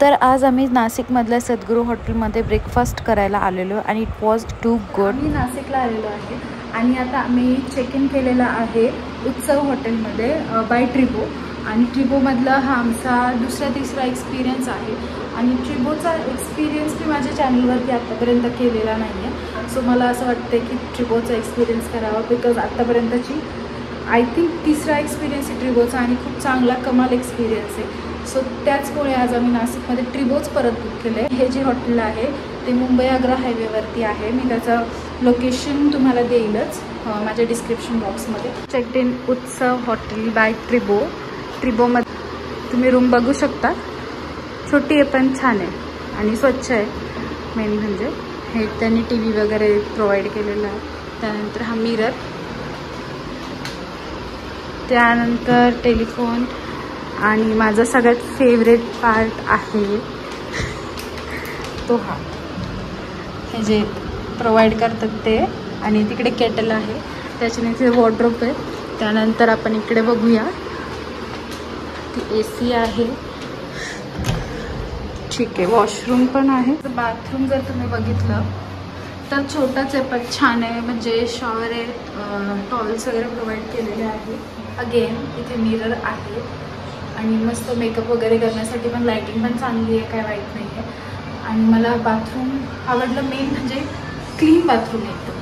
तर आज आम्ही नाशिकमधल्या सद्गुरू हॉटेलमध्ये ब्रेकफास्ट करायला आलेलो आणि इट वॉज टू गुड. आम्ही नाशिकला आलेलो आहे आणि आता आम्ही चेक इन केलेला आहे उत्सव हॉटेलमध्ये बाय ट्रिबो. आणि ट्रिबोमधला हा आमचा दुसरा-तिसरा एक्सपिरियन्स आहे. आणि ट्रिबोचा एक्सपिरियन्स मी माझ्या चॅनलवरती आत्तापर्यंत केलेला नाही आहे. सो मला असं वाटतं की ट्रिबोचा एक्सपिरियन्स करावा, बिकॉज आत्तापर्यंतची आय थिंक तिसरा एक्सपिरियन्स आहे ट्रिबोचा आणि खूप चांगला कमाल एक्सपिरियन्स आहे. सो त्याचमुळे आज आम्ही नाशिकमध्ये ट्रिबोच परत बुक केलं आहे. हे जे हॉटेल आहे ते मुंबई आग्रा हायवेवरती आहे. मी त्याचं लोकेशन तुम्हाला देईलच माझ्या डिस्क्रिप्शन बॉक्समध्ये. चेक इन उत्सव हॉटेल बाय ट्रिबो. ट्रिबोमध्ये तुम्ही रूम बघू शकता. छोटी आहे पण छान आहे आणि स्वच्छ आहे. मेन म्हणजे हे त्यांनी टी व्ही वगैरे प्रोव्हाइड केलेलं आहे. त्यानंतर हा मिरर, त्यानंतर टेलिफोन आणि माझा सगळ्यात फेवरेट पार्ट आहे तो हा, हे जे प्रोव्हाइड करतात ते. आणि तिकडे केटल आहे, त्याच्याने ते वॉर्डरोब आहे. त्यानंतर आपण इकडे बघूया ती AC आहे. ठीक आहे, वॉशरूम पण आहे. बाथरूम जर तुम्ही बघितलं तर छोटाच आहे पण छान आहे. म्हणजे शॉवर आहे, टॉवेल्स वगैरे प्रोव्हाइड केलेले आहे. अगेन इथे मिरर आहे आणि मस्त मेकअप वगैरे करण्यासाठी पण लाईटिंग पण चांगली आहे, काय वाईट नाही आहे. आणि मला बाथरूम आवडलं. मेन म्हणजे क्लीन बाथरूम आहे.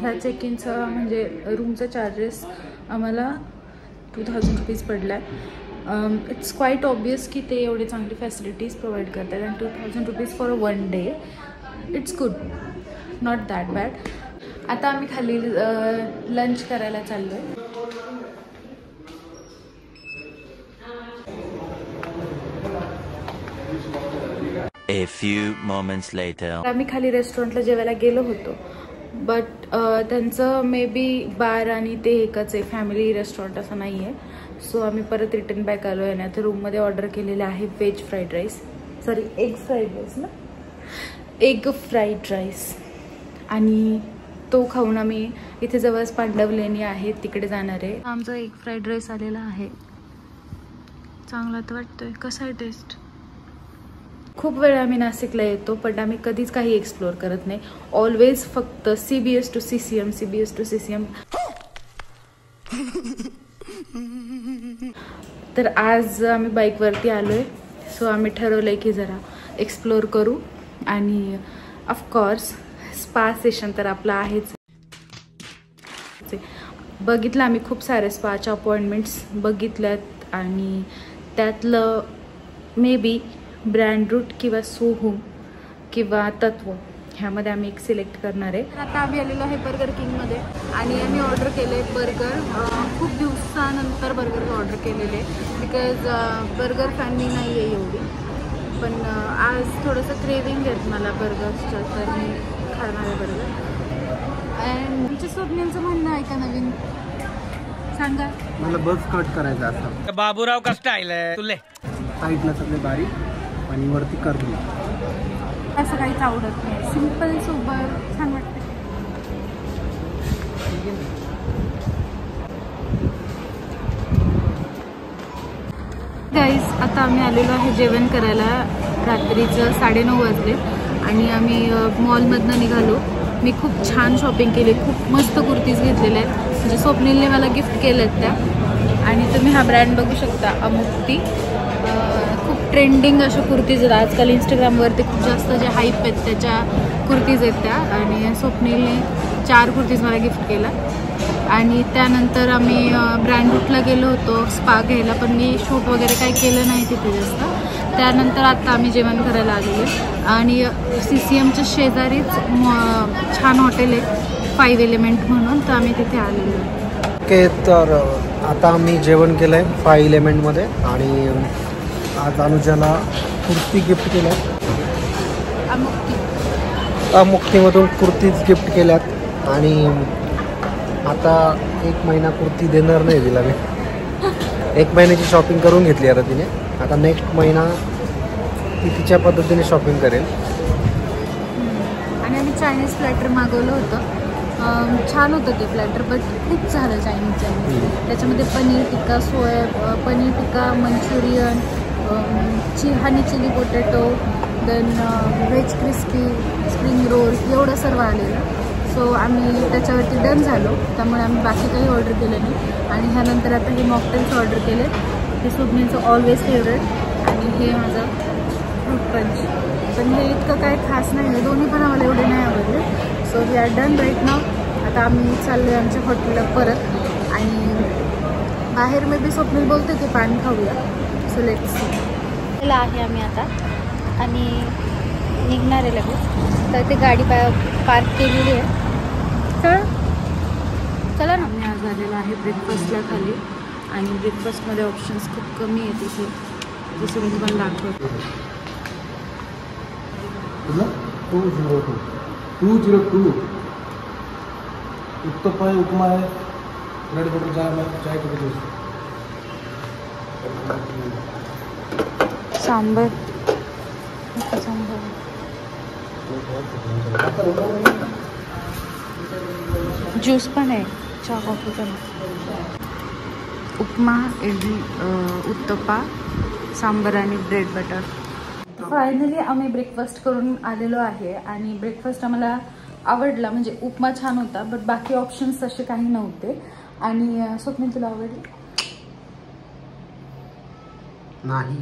ह्या चेक इनचं म्हणजे रूमचं चार्जेस आम्हाला 2000 रुपीज पडला आहे. इट्स क्वाईट ऑब्वियस की ते एवढे चांगली फॅसिलिटीज प्रोव्हाइड करतात. आणि 2000 rupees for 1 day it's good, not that bad. आता आम्ही खाली लंच करायला चाललो आहे. A few moments later. आम्ही खाली रेस्टॉरंटला जेवायला गेलो होतो, बट त्यांचं मे बी बार आणि ते एकच आहे, फॅमिली रेस्टॉरंट असं नाही आहे. सो आम्ही परत रिटर्न बॅक आलो आहे. आणि आता रूममध्ये ऑर्डर केलेलं आहे veg fried rice, sorry egg fried rice ना, एग फ्राईड राईस. आणि तो खाऊन आम्ही इथे जवळच पांडव लेणी आहे तिकडे जाणार आहे. आमचा एग फ्राईड राईस आलेला आहे. चांगला तर वाटतोय. कसा आहे टेस्ट? खूप वेळा आम्ही नाशिकला येतो पण आम्ही कधीच काही एक्सप्लोअर करत नाही. ऑलवेज फक्त CBS to CCM, CBS to CCM. तर आज आम्ही बाईकवरती आलो आहे. सो आम्ही ठरवलं आहे की जरा एक्सप्लोअर करू. आणि ऑफकोर्स स्पा सेशन तर आपलं आहेच. बघितलं आम्ही खूप सारे स्पाच्या अपॉइंटमेंट्स बघितल्यात आणि त्यातलं मे बी ब्रँड रूट किंवा सोहम किंवा तत्व ह्यामध्ये आम्ही एक सिलेक्ट करणार आहे. आता आम्ही आलेलो आहे बर्गर किंगमध्ये आणि आम्ही ऑर्डर केलं आहे बर्गर. खूप दिवसानंतर बर्गर ऑर्डर केलेले बिकॉज बर्गर फॅन मी नाही आहे एवढी, पण आज थोडंसं क्रेविंग आहेत मला बर्गर्सचं, तर मी खाणार आहे बर्गर. अँड तुमच्या स्वप्नांचं म्हणणं आहे का नवीन सांगा. मला बस कट करायचा असं बाबूराव का स्टाईल आहे तुले. साईडला सगळे बारीक आणि वरती करली. असं काहीच आवडत नाही. सिम्पल सोबत छान वाटतं. गाईज आता आम्ही आलेलो आहे जेवण करायला. रात्रीचं 9:30 वाजले आणि आम्ही मॉलमधनं निघालो. मी खूप छान शॉपिंग केली. खूप मस्त कुर्तीज घेतलेल्या आहेत, म्हणजे स्वप्नीलने मला गिफ्ट केल्या आहेत त्या. आणि तुम्ही हा ब्रँड बघू शकता, अमुक्ती. खूप ट्रेंडिंग अशा कुर्तीज आहेत आजकाल. इंस्टाग्रामवरती खूप जास्त जे हाईप आहेत त्याच्या कुर्तीज आहेत त्या. आणि स्वप्नीलने 4 कुर्तीज मला गिफ्ट केला. आणि त्यानंतर आम्ही ब्रँड रूटला गेलो होतो स्पा घ्यायला, पण मी शूट वगैरे काही केलं नाही तिथे जास्त. त्यानंतर आता आम्ही जेवण करायला आलेलो. आणि CCMच्या शेजारीच छान हॉटेल आहे 5 एलिमेंट म्हणून, तर आम्ही तिथे आलेलो. ओके, तर आता आम्ही जेवण केलं आहे 5 एलिमेंटमध्ये. आणि आज अनुजाला कुर्ती गिफ्ट केल्या. अमुक्तीमधून कुर्तीज गिफ्ट केल्यात. आणि आता 1 महिना कुर्ती देणार नाही तिला मी. 1 महिन्याची शॉपिंग करून घेतली आता तिने. आता नेक्स्ट महिना ती तिच्या पद्धतीने शॉपिंग करेल. आणि आम्ही चायनीज प्लॅटर मागवलं होतं छान होतं ते प्लॅटर, बट खूप झालं चायनीजचं. त्याच्यामध्ये paneer tikka, paneer tikka, Manchurian, honey chilli potato, then veg crispy, spring roll, एवढं सर्व आलेलं. सो आम्ही त्याच्यावरती डन झालो, त्यामुळे आम्ही बाकी काही ऑर्डर केलं नाही. आणि ह्यानंतर आता हे मॉकटेल्स ऑर्डर केले. हे स्वप्नीलचं ऑलवेज फेवरेट, आणि हे माझं फ्रूट पंच. पण हे इतकं काय खास नाही आहे, दोन्ही पण आम्हाला एवढे नाही आवडले. So we are done right now. आता आम्ही चाललो आहे आमच्या हॉटेलला परत, आणि बाहेर मे बी स्वप्नील बोलते की पाणी खाऊया. So let's see. आहे आम्ही आता आणि निघणार आहे लगेच. तर ते गाडी पार्क केलेली आहे. चला ना. आम्ही आज आलेलो आहे ब्रेकफास्टला खाली, आणि ब्रेकफास्टमध्ये ऑप्शन्स खूप कमी आहेत इथे, जसं मी तुम्हाला दाखवतो. 202 उत्तप्पा है, उपमा है, ब्रेड बटर चाय कभी सांबर. ज्यूस पण आहे, चहा कॉफी पण. उपमा, इडली, उत्तप्पा, सांबर आणि ब्रेड बटर. फायनली आम्ही ब्रेकफास्ट करून आलेलो आहे, आणि ब्रेकफास्ट आम्हाला आवडला. म्हणजे उपमा छान होता, बट बाकी ऑप्शन्स तसे काही नव्हते. आणि स्वप्नील तुला आवडले? नाही.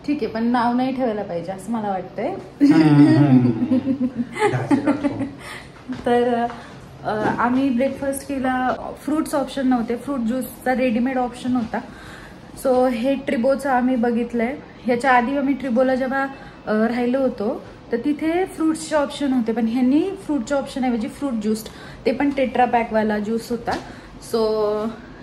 ठीक आहे, पण नाव नाही ठेवायला पाहिजे असं मला वाटतंय. तर आम्ही ब्रेकफास्ट केला. फ्रूट्स ऑप्शन नव्हते, फ्रूट ज्यूसचा रेडीमेड ऑप्शन होता. सो हे ट्रिबोचं आम्ही बघितलंय. ह्याच्या आधी आम्ही ट्रिबोला जेव्हा राहिलो होतो तर तिथे फ्रूट्सचे ऑप्शन होते, पण ह्यांनी फ्रूटचे ऑप्शन ऐवजी फ्रूट ज्यूस, ते पण टेट्रा पॅकवाला ज्यूस होता. सो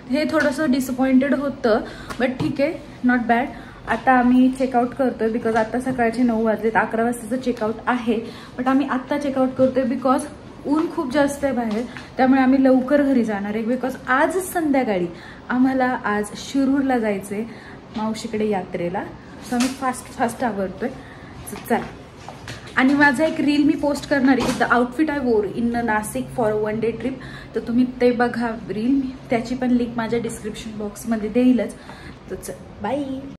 हे थोडंसं डिसअपॉइंटेड होतं, बट ठीक आहे, नॉट बॅड. आता आम्ही चेकआउट करतोय बिकॉज आता सकाळचे 9 वाजलेत. 11 वाजताचं चेकआउट आहे, बट आम्ही आत्ता चेकआउट करतोय बिकॉज ऊन खूप जास्त आहे बाहेर. त्यामुळे आम्ही लवकर घरी जाणार आहे, बिकॉज आजच संध्याकाळी आम्हाला आज शिरूरला जायचंय मावशीकडे यात्रेला. सो आम्ही फास्ट आवडतोय. चला. आणि माझा एक रील मी पोस्ट करणार आहे, द आउटफिट आय वोर in Nashik for 1 day trip. तर तुम्ही ते बघा रील, त्याची पण लिंक माझ्या डिस्क्रिप्शन बॉक्समध्ये देईलच. तर चल, बाय.